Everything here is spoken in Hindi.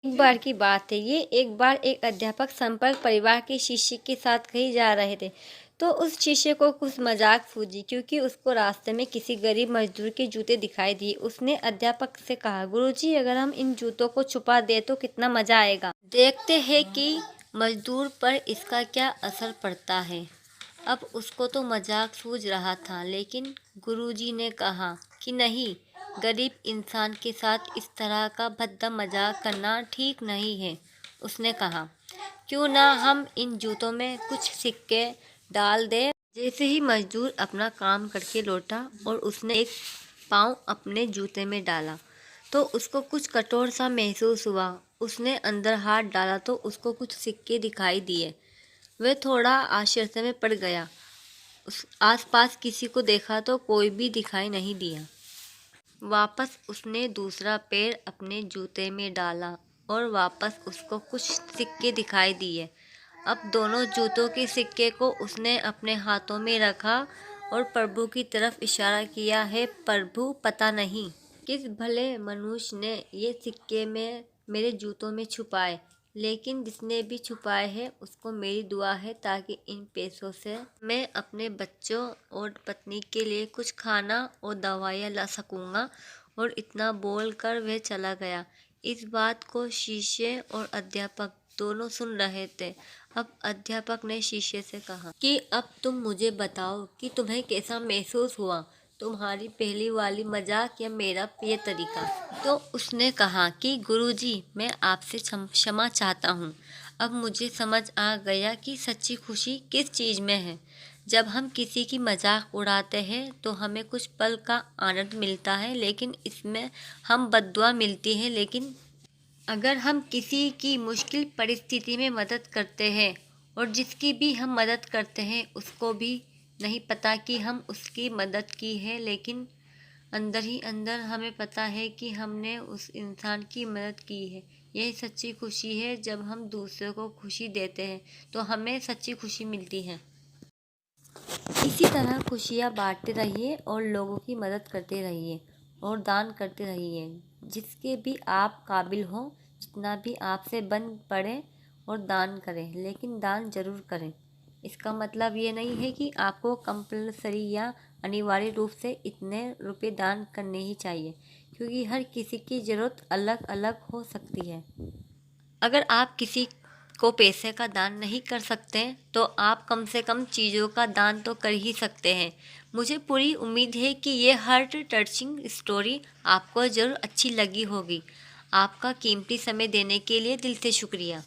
एक बार की बात है ये। एक बार एक अध्यापक संपर्क परिवार के शिष्य के साथ कहीं जा रहे थे। तो उस शिष्य को कुछ मजाक सूझी, क्योंकि उसको रास्ते में किसी गरीब मजदूर के जूते दिखाई दिए। उसने अध्यापक से कहा, गुरुजी, अगर हम इन जूतों को छुपा दे तो कितना मजा आएगा। देखते हैं कि मजदूर पर इसका क्या असर पड़ता है। अब उसको तो मजाक सूझ रहा था, लेकिन गुरुजी ने कहा कि नहीं, गरीब इंसान के साथ इस तरह का भद्दा मजाक करना ठीक नहीं है। उसने कहा, क्यों ना हम इन जूतों में कुछ सिक्के डाल दें। जैसे ही मजदूर अपना काम करके लौटा और उसने एक पाँव अपने जूते में डाला, तो उसको कुछ कठोर सा महसूस हुआ। उसने अंदर हाथ डाला तो उसको कुछ सिक्के दिखाई दिए। वह थोड़ा आश्चर्य में पड़ गया। उस आसपास किसी को देखा तो कोई भी दिखाई नहीं दिया। वापस उसने दूसरा पैर अपने जूते में डाला और वापस उसको कुछ सिक्के दिखाई दिए। अब दोनों जूतों के सिक्के को उसने अपने हाथों में रखा और प्रभु की तरफ इशारा किया, है प्रभु, पता नहीं किस भले मनुष्य ने ये सिक्के में मेरे जूतों में छुपाए, लेकिन जिसने भी छुपाए हैं उसको मेरी दुआ है, ताकि इन पैसों से मैं अपने बच्चों और पत्नी के लिए कुछ खाना और दवाइयाँ ला सकूँगा। और इतना बोलकर वह चला गया। इस बात को शिष्य और अध्यापक दोनों सुन रहे थे। अब अध्यापक ने शिष्य से कहा कि अब तुम मुझे बताओ कि तुम्हें कैसा महसूस हुआ, तुम्हारी पहली वाली मजाक या मेरा ये तरीका। तो उसने कहा कि गुरुजी, मैं आपसे क्षमा चाहता हूँ। अब मुझे समझ आ गया कि सच्ची खुशी किस चीज़ में है। जब हम किसी की मजाक उड़ाते हैं तो हमें कुछ पल का आनंद मिलता है, लेकिन इसमें हम बद्दुआ मिलती है। लेकिन अगर हम किसी की मुश्किल परिस्थिति में मदद करते हैं और जिसकी भी हम मदद करते हैं उसको भी नहीं पता कि हम उसकी मदद की है, लेकिन अंदर ही अंदर हमें पता है कि हमने उस इंसान की मदद की है। यही सच्ची खुशी है। जब हम दूसरों को खुशी देते हैं तो हमें सच्ची खुशी मिलती है। इसी तरह खुशियाँ बांटते रहिए और लोगों की मदद करते रहिए और दान करते रहिए। जिसके भी आप काबिल हो, जितना भी आपसे बन पड़े, और दान करें, लेकिन दान ज़रूर करें। इसका मतलब ये नहीं है कि आपको कंपल्सरी या अनिवार्य रूप से इतने रुपए दान करने ही चाहिए, क्योंकि हर किसी की ज़रूरत अलग अलग हो सकती है। अगर आप किसी को पैसे का दान नहीं कर सकते तो आप कम से कम चीज़ों का दान तो कर ही सकते हैं। मुझे पूरी उम्मीद है कि ये हार्ट टचिंग स्टोरी आपको ज़रूर अच्छी लगी होगी। आपका कीमती समय देने के लिए दिल से शुक्रिया।